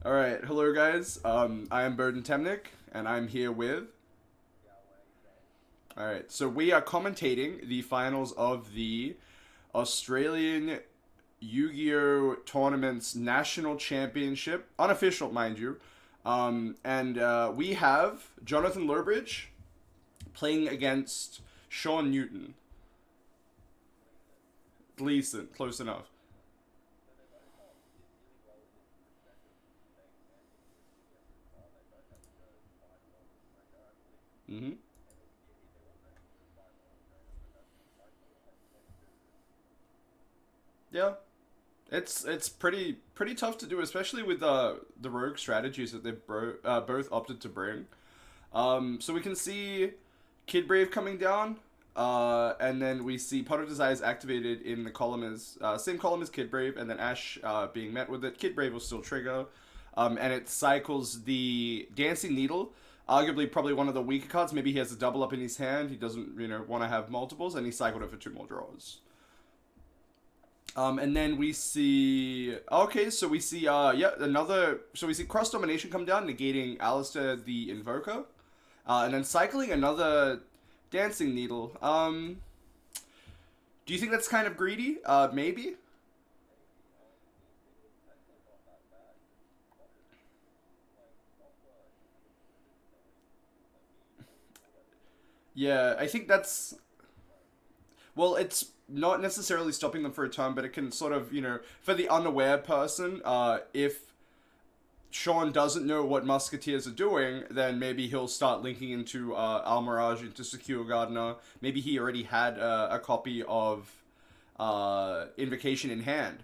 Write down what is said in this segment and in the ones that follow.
All right, hello guys. I am Burden Temnick, and I'm here with. All right, so we are commentating the finals of the Australian Yu-Gi-Oh Tournament's National Championship, unofficial, mind you. And we have Jonathan Lowbridge playing against Sean Newton. Decent, close enough. Mm-hmm. Yeah, it's pretty tough to do, especially with the rogue strategies that both opted to bring. So we can see Kid Brave coming down, and then we see Pot of Desires activated in the column as same column as Kid Brave, and then Ash being met with it. Kid Brave will still trigger, and it cycles the Dancing Needle. Arguably, probably one of the weaker cards. Maybe he has a double up in his hand. He doesn't, want to have multiples, and he cycled it for two more draws. And then we see. Okay, so we see. Yeah, another. So we see Cross Domination come down, negating Alistair the Invoker, and then cycling another Dancing Needle. Do you think that's kind of greedy? Maybe. Yeah, I think that's. Well, it's not necessarily stopping them for a turn, but it can sort of, for the unaware person, if Sean doesn't know what Musketeers are doing, then maybe he'll start linking into Almirage, into Secure Gardener. Maybe he already had a copy of Invocation in hand.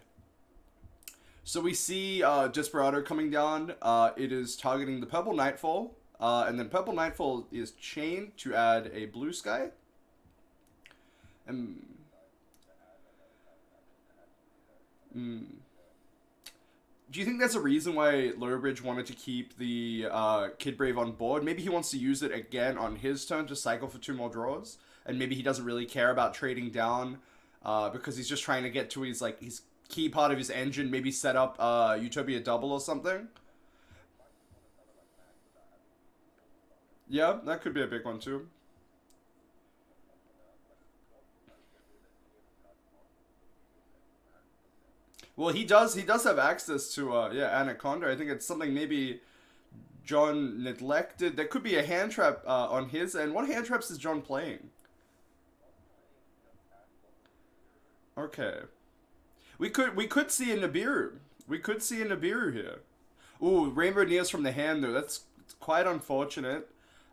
So we see Desperado coming down. It is targeting the Purple Nightfall. And then Purple Nightfall is chained to add a Blue Sky. And, mm, do you think there's a reason why Lowbridge wanted to keep the Kid Brave on board? Maybe he wants to use it again on his turn to cycle for two more draws, and maybe he doesn't really care about trading down because he's just trying to get to his key part of his engine. Maybe set up Utopia double or something. Yeah, that could be a big one too. Well, he does have access to Anaconda. I think it's something maybe John neglected. There could be a hand trap on his end. What hand traps is John playing? Okay. We could see a Nibiru. We could see a Nibiru here. Ooh, Rainbow Neos from the hand though. That's quite unfortunate.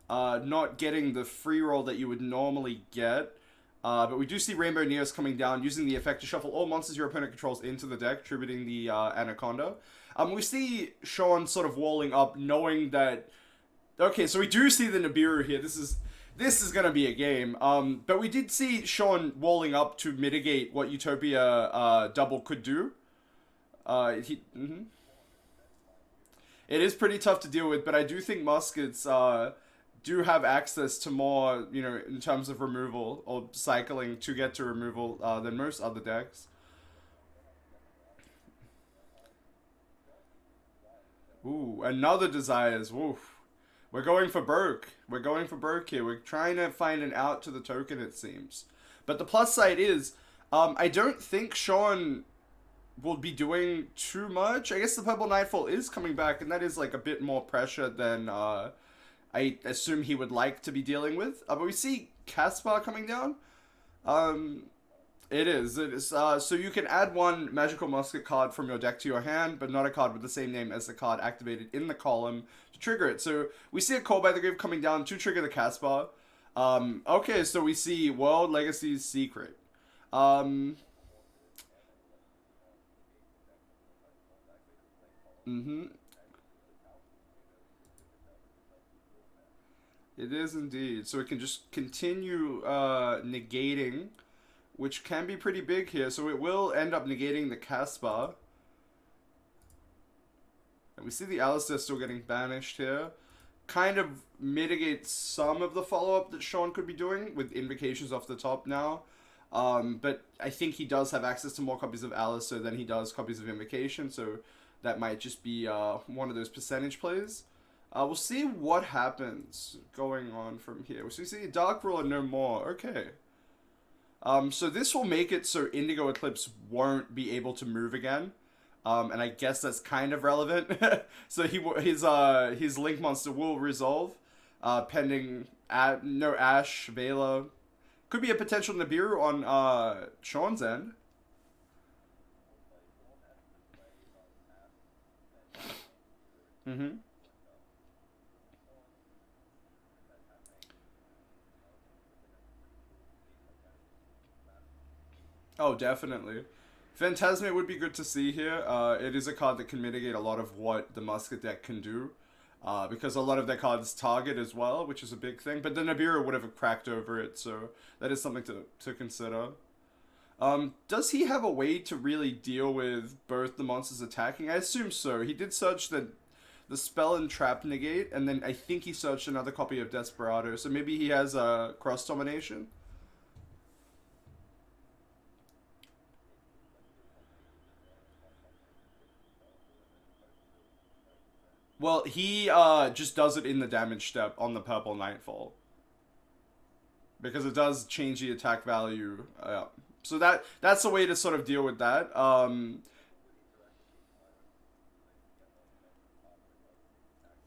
Not getting the free roll that you would normally get. But we do see Rainbow Neos coming down using the effect to shuffle all monsters your opponent controls into the deck, tributing the Anaconda. We see Sean sort of walling up, knowing that. Okay, so we do see the Nibiru here. This is gonna be a game. But we did see Sean walling up to mitigate what Utopia double could do. It is pretty tough to deal with, but I do think Muskets do have access to more, in terms of removal or cycling to get to removal than most other decks. Ooh, another Desires. Woof. We're going for broke. We're going for broke here. We're trying to find an out to the token, it seems. But the plus side is, I don't think Sean will be doing too much. I guess the Purple Nightfall is coming back, and that is like a bit more pressure than I assume he would like to be dealing with. But we see Caspar coming down. Um, it is. It is. So you can add one Magical Musket card from your deck to your hand, but not a card with the same name as the card activated in the column to trigger it. So we see a Call by the Grave coming down to trigger the Caspar. Okay, so we see World Legacy's Secret. Um, mm-hmm. It is indeed. So it can just continue negating, which can be pretty big here. So it will end up negating the Caspar. And we see the Alistair still getting banished here. Kind of mitigates some of the follow-up that Sean could be doing with invocations off the top now. But I think he does have access to more copies of Alistair than he does copies of Invocation. So that might just be one of those percentage plays. We'll see what happens going on from here. So we see Dark Ruler no more. Okay. So this will make it so Indigo Eclipse won't be able to move again. And I guess that's kind of relevant. So his Link monster will resolve, pending no Ash, Vela. Could be a potential Nibiru on Sean's end. Mm-hmm. Oh, definitely. Phantasmate would be good to see here. It is a card that can mitigate a lot of what the Musket deck can do. Because a lot of their cards target as well, which is a big thing. But the Nibiru would have cracked over it, so that is something to consider. Does he have a way to really deal with both the monsters attacking? I assume so. He did search the spell and trap negate, and then I think he searched another copy of Desperado, so maybe he has a cross domination. Well, he just does it in the damage step on the purple Nightfall because it does change the attack value. So that's a way to sort of deal with that.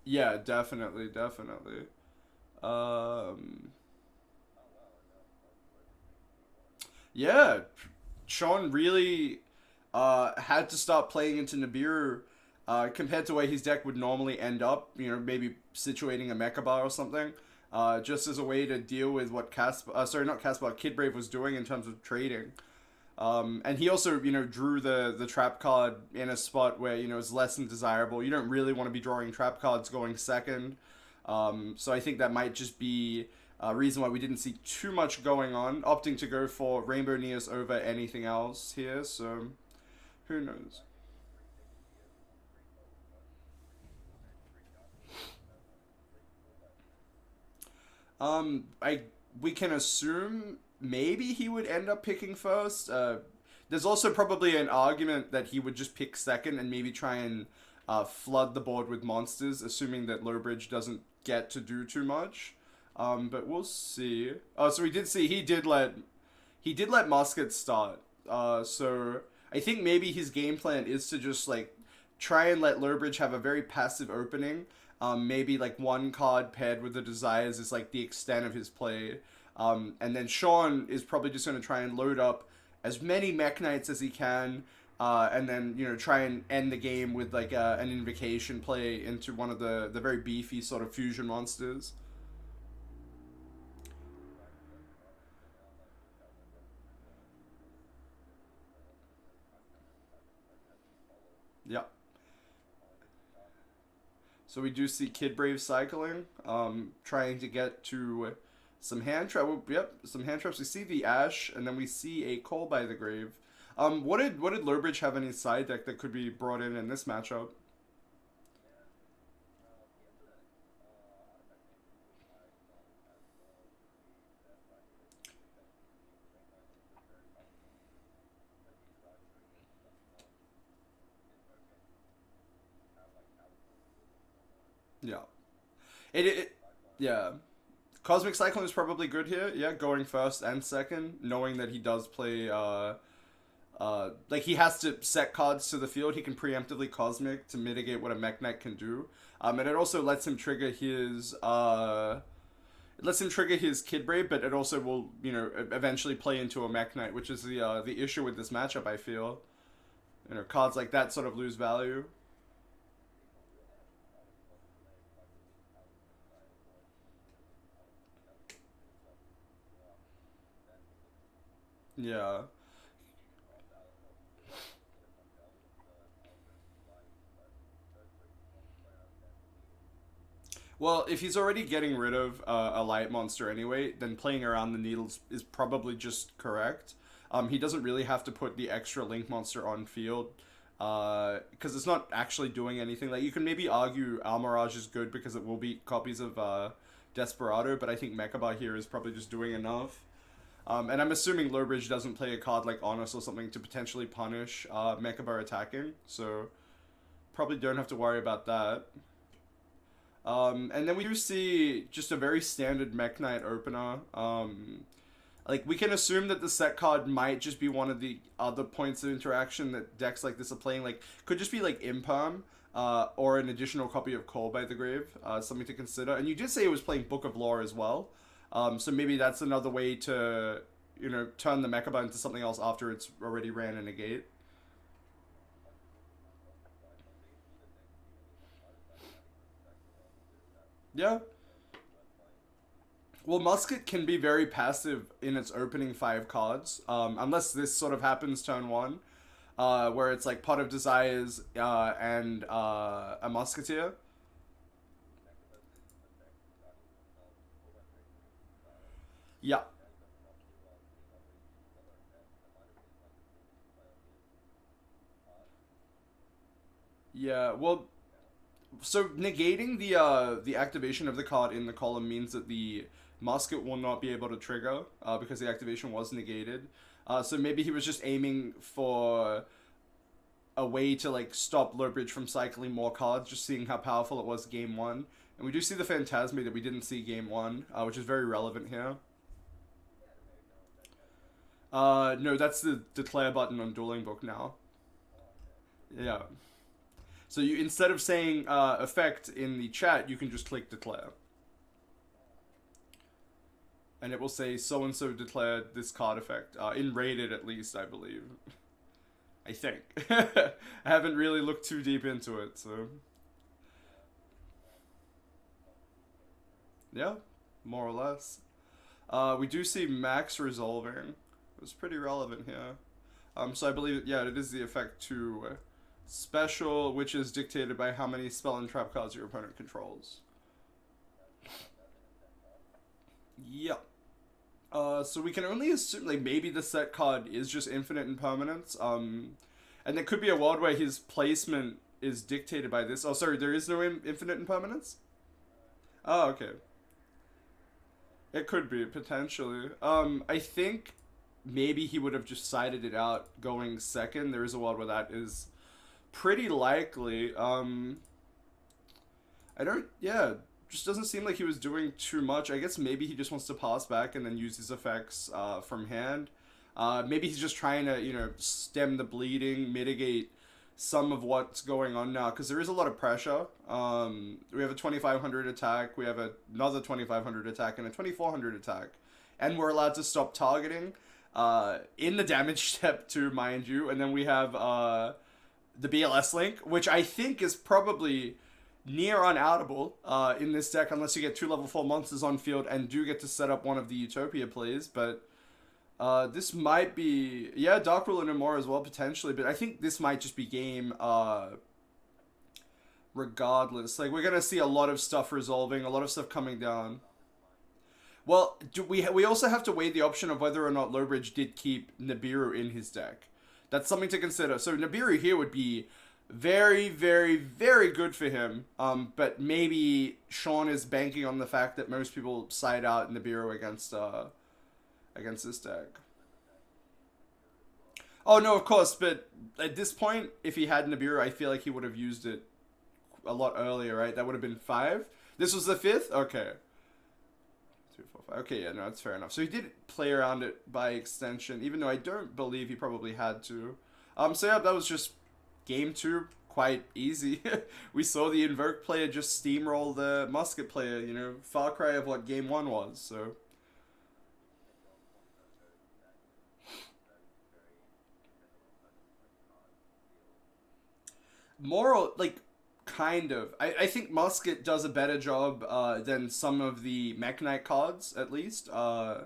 Yeah, definitely, definitely. Um, yeah, Sean really had to stop playing into Nibiru compared to where his deck would normally end up. You know, maybe situating a Mecha Bar or something. Just as a way to deal with what sorry, not Caspar, Kidbrave was doing in terms of trading. And he also, drew the trap card in a spot where, it's less than desirable. You don't really want to be drawing trap cards going second. So I think that might just be a reason why we didn't see too much going on, opting to go for Rainbow Neos over anything else here. So who knows? I we can assume maybe he would end up picking first. There's also probably an argument that he would just pick second and maybe try and flood the board with monsters, assuming that Lowbridge doesn't get to do too much. But we'll see. Oh, so we did see he did let Musket start. So I think maybe his game plan is to just like try and let Lowbridge have a very passive opening. Maybe like one card paired with the desires is like the extent of his play. And then Sean is probably just going to try and load up as many Mekk-Knights as he can. And then, try and end the game with like an invocation play into one of the very beefy sort of fusion monsters. Yep. So we do see Kid Brave cycling, trying to get to some hand trap. Yep, some hand traps. We see the Ash, and then we see a Coal by the Grave. What did Lowbridge have in his side deck that could be brought in this matchup? Yeah, it yeah. Cosmic Cyclone is probably good here. Yeah, going first and second, knowing that he does play like he has to set cards to the field. He can preemptively Cosmic to mitigate what a Mekk-Knight can do. And it also lets him trigger his Kid Brave, but it also will eventually play into a Mekk-Knight, which is the issue with this matchup. I feel cards like that sort of lose value. Yeah. Well, if he's already getting rid of a light monster anyway, then playing around the needles is probably just correct. He doesn't really have to put the extra link monster on field because it's not actually doing anything. Like you can maybe argue Almirage is good because it will beat copies of Desperado, but I think Mekaba here is probably just doing enough. And I'm assuming Lowbridge doesn't play a card like Honest or something to potentially punish Mekaba attacking. So probably don't have to worry about that. And then we do see just a very standard Mekk-Knight opener. Like, we can assume that the set card might just be one of the other points of interaction that decks like this are playing. Like, could just be like Imperm, or an additional copy of Call by the Grave, something to consider. And you did say it was playing Book of Lore as well. So maybe that's another way to, you know, turn the Mekaba into something else after it's already ran a negate. Yeah. Well, Musket can be very passive in its opening five cards, unless this sort of happens turn one, where it's like Pot of Desires and a Musketeer. Yeah, yeah. Well, so negating the activation of the card in the column means that the musket will not be able to trigger because the activation was negated. So maybe he was just aiming for a way to like stop Lowbridge from cycling more cards, just seeing how powerful it was game one. And we do see the Phantasme that we didn't see game one, which is very relevant here. No, that's the declare button on Dueling Book now. Yeah. So you instead of saying effect in the chat, you can just click declare, and it will say so and so declared this card effect in rated at least, I believe. I think. I haven't really looked too deep into it, so yeah, more or less. We do see Max resolving. It was pretty relevant here. So I believe, yeah, it is the effect to special, which is dictated by how many spell and trap cards your opponent controls. Yep. So we can only assume, like, maybe the set card is just infinite impermanence. And there could be a world where his placement is dictated by this. Oh, sorry, there is no infinite impermanence? Oh, okay. It could be, potentially. I think maybe he would have just sided it out going second. There is a world where that is pretty likely. I don't, yeah, just doesn't seem like he was doing too much. I guess maybe he just wants to pass back and then use his effects from hand. Maybe he's just trying to, you know, stem the bleeding, mitigate some of what's going on now, because there is a lot of pressure. We have a 2500 attack, we have another 2500 attack, and a 2400 attack. And we're allowed to stop targeting in the damage step too, mind you. And then we have the BLS link, which I think is probably near unoutable in this deck, unless you get two level 4 monsters on field and do get to set up one of the Utopia plays. But this might be, yeah, Dark Ruler no more as well, potentially. But I think this might just be game regardless. Like, we're going to see a lot of stuff resolving, a lot of stuff coming down. Well, we also have to weigh the option of whether or not Lowbridge did keep Nibiru in his deck. That's something to consider. So Nibiru here would be very, very, very good for him. But maybe Sean is banking on the fact that most people side out Nibiru against this deck. Oh no, of course. But at this point, if he had Nibiru, I feel like he would have used it a lot earlier, right? That would have been 5. This was the 5th. Okay. 2, 4, 5. Okay, yeah, no, that's fair enough. So he did play around it by extension, even though I don't believe he probably had to. So yeah, that was just game 2, quite easy. We saw the Invoke player just steamroll the Musket player, you know, far cry of what game 1 was, so. Moral, like, kind of. I think Musket does a better job than some of the Mekk-Knight cards, at least. I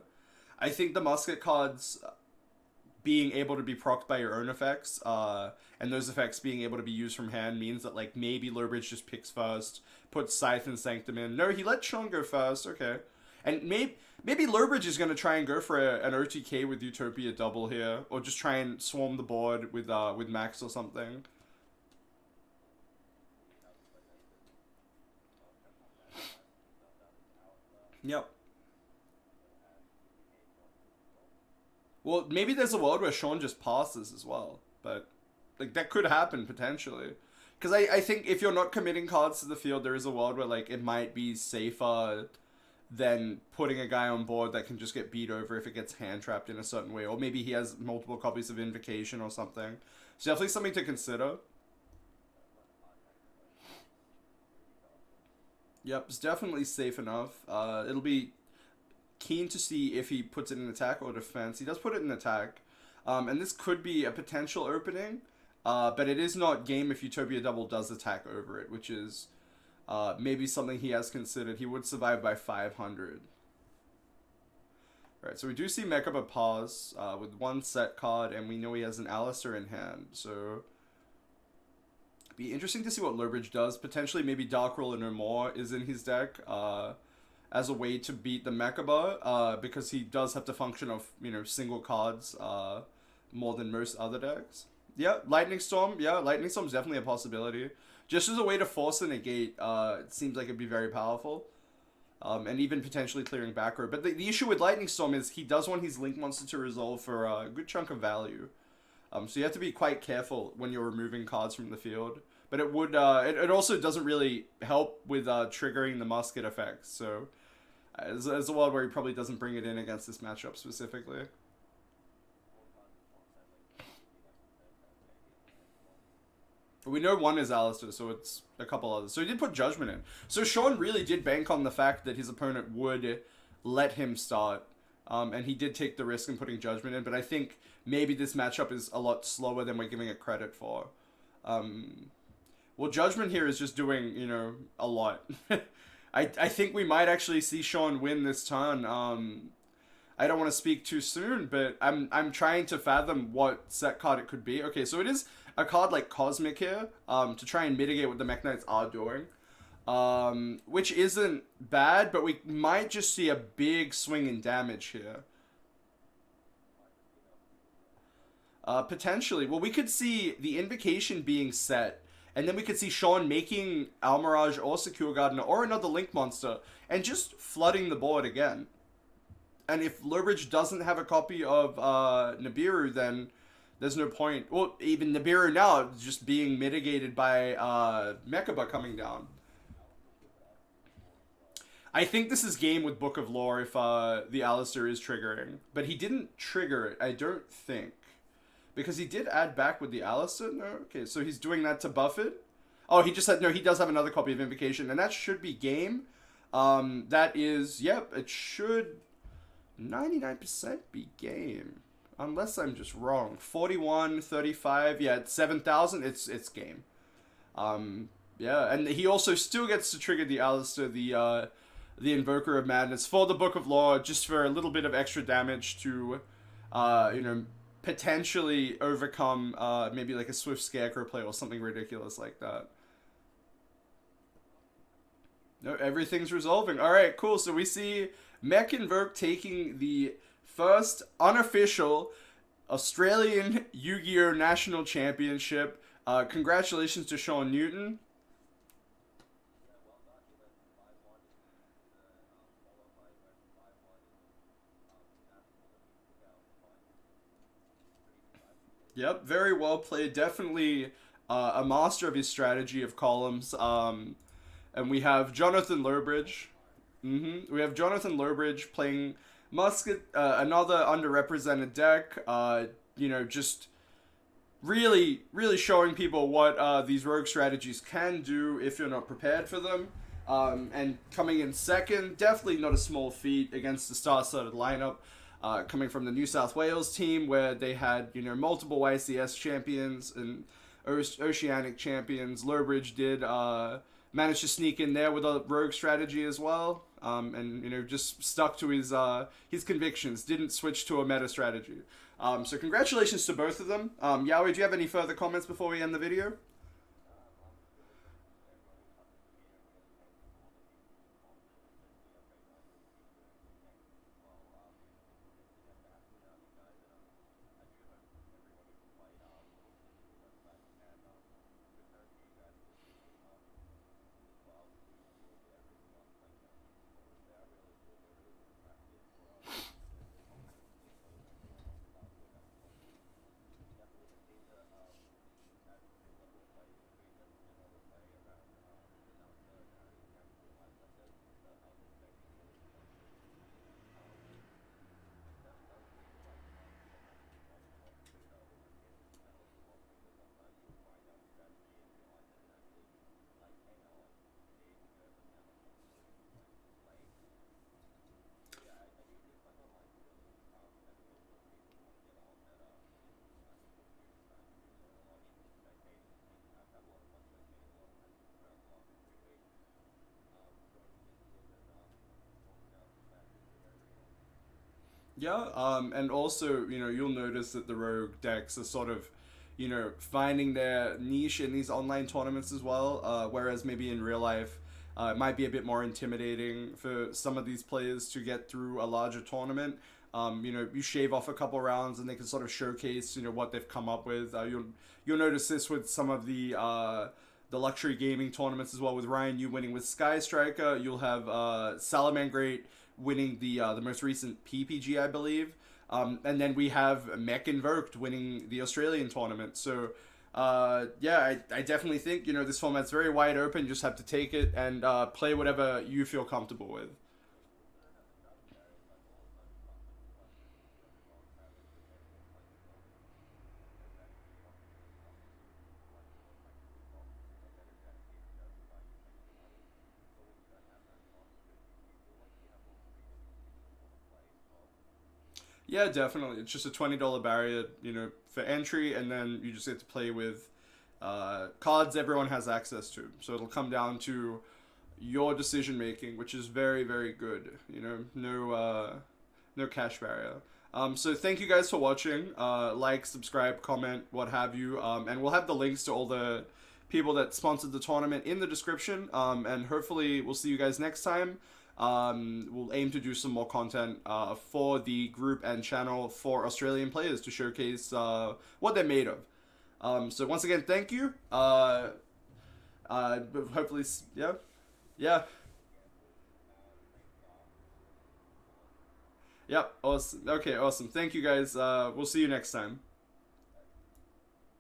think the Musket cards being able to be procced by your own effects, and those effects being able to be used from hand means that, like, maybe Lowbridge just picks first, puts Scythe and Sanctum in. No, he let Sean go first, okay. And maybe Lowbridge is going to try and go for an OTK with Utopia double here, or just try and swarm the board with Max or something. Yep. Well, maybe there's a world where Sean just passes as well, but like that could happen potentially. Because I think if you're not committing cards to the field, there is a world where like it might be safer than putting a guy on board that can just get beat over if it gets hand trapped in a certain way, or maybe he has multiple copies of Invocation or something. So definitely something to consider. Yep, it's definitely safe enough. It'll be keen to see if he puts it in attack or defense. He does put it in attack. And this could be a potential opening, but it is not game if Utopia Double does attack over it, which is maybe something he has considered. He would survive by 500. Right, so we do see Mekaba pause with one set card, and we know he has an Alistair in hand. So be interesting to see what Lowbridge does. Potentially maybe Dark Roll or No More is in his deck as a way to beat the Mekaba, because he does have to function of, you know, single cards more than most other decks. Yeah, Lightning Storm. Yeah, Lightning Storm is definitely a possibility. Just as a way to force a negate, it seems like it'd be very powerful. And even potentially clearing back row. But the issue with Lightning Storm is he does want his Link Monster to resolve for a good chunk of value. So you have to be quite careful when you're removing cards from the field. But it would it also doesn't really help with triggering the musket effect. So as a world where he probably doesn't bring it in against this matchup specifically. We know one is Alistair, so it's a couple others. So he did put Judgment in. So Sean really did bank on the fact that his opponent would let him start. And he did take the risk in putting Judgment in. But I think maybe this matchup is a lot slower than we're giving it credit for. Well, Judgment here is just doing, you know, a lot. I think we might actually see Sean win this turn. I don't want to speak too soon, but I'm trying to fathom what set card it could be. Okay, so it is a card like Cosmic here, to try and mitigate what the Mekk-Knights are doing. Which isn't bad, but we might just see a big swing in damage here. Potentially. Well, we could see the Invocation being set, and then we could see Sean making Almirage or Secure Gardener or another Link Monster, and just flooding the board again. And if Lowbridge doesn't have a copy of Nibiru, then there's no point. Well, even Nibiru now just being mitigated by Mekaba coming down. I think this is game with Book of Lore if the Alistair is triggering. But he didn't trigger it, I don't think. Because he did add back with the Alistair? No? Okay, so he's doing that to buff it? Oh, he just said, no, he does have another copy of Invocation. And that should be game. That is, yep, it should 99% be game. Unless I'm just wrong. 41, 35, yeah, it's 7,000, it's game. Yeah, and he also still gets to trigger the Alistair, the Invoker of Madness for the Book of Lore, just for a little bit of extra damage to, you know, potentially overcome maybe like a Swift Scarecrow play or something ridiculous like that. No, everything's resolving. Alright, cool. So we see Mekk Invoked taking the first unofficial Australian Yu-Gi-Oh! National Championship. Congratulations to Sean Newton. Yep, very well played. Definitely a master of his strategy of columns. And we have Jonathan Lowbridge. We have Jonathan Lowbridge playing Musket, another underrepresented deck. You know, just really, really showing people what these rogue strategies can do if you're not prepared for them. And coming in second, definitely not a small feat against the star-studded lineup. Coming from the New South Wales team, where they had, you know, multiple YCS champions and Oceanic champions. Lowbridge did manage to sneak in there with a rogue strategy as well, and, you know, just stuck to his convictions, didn't switch to a meta strategy. So congratulations to both of them. Yowie, do you have any further comments before we end the video? Yeah, and also, you'll notice that the rogue decks are sort of, finding their niche in these online tournaments as well. Whereas maybe in real life, it might be a bit more intimidating for some of these players to get through a larger tournament. You shave off a couple rounds and they can sort of showcase, what they've come up with. You'll notice this with some of the luxury gaming tournaments as well. With Ryan, you winning with Sky Striker, you'll have Salamangreat winning the most recent PPG, I believe. And then we have Mekk Invoked winning the Australian tournament. So, yeah, I definitely think, this format's very wide open. You just have to take it and play whatever you feel comfortable with. Yeah, definitely. It's just a $20 barrier, for entry, and then you just get to play with cards everyone has access to. So it'll come down to your decision making, which is very, very good. No cash barrier. So thank you guys for watching. Like, subscribe, comment, what have you. And we'll have the links to all the people that sponsored the tournament in the description. And hopefully we'll see you guys next time. We'll aim to do some more content for the group and channel for Australian players to showcase what they're made of. So once again, thank you. Hopefully, yeah, yeah, yep. Awesome. Okay, awesome. Thank you guys. We'll see you next time.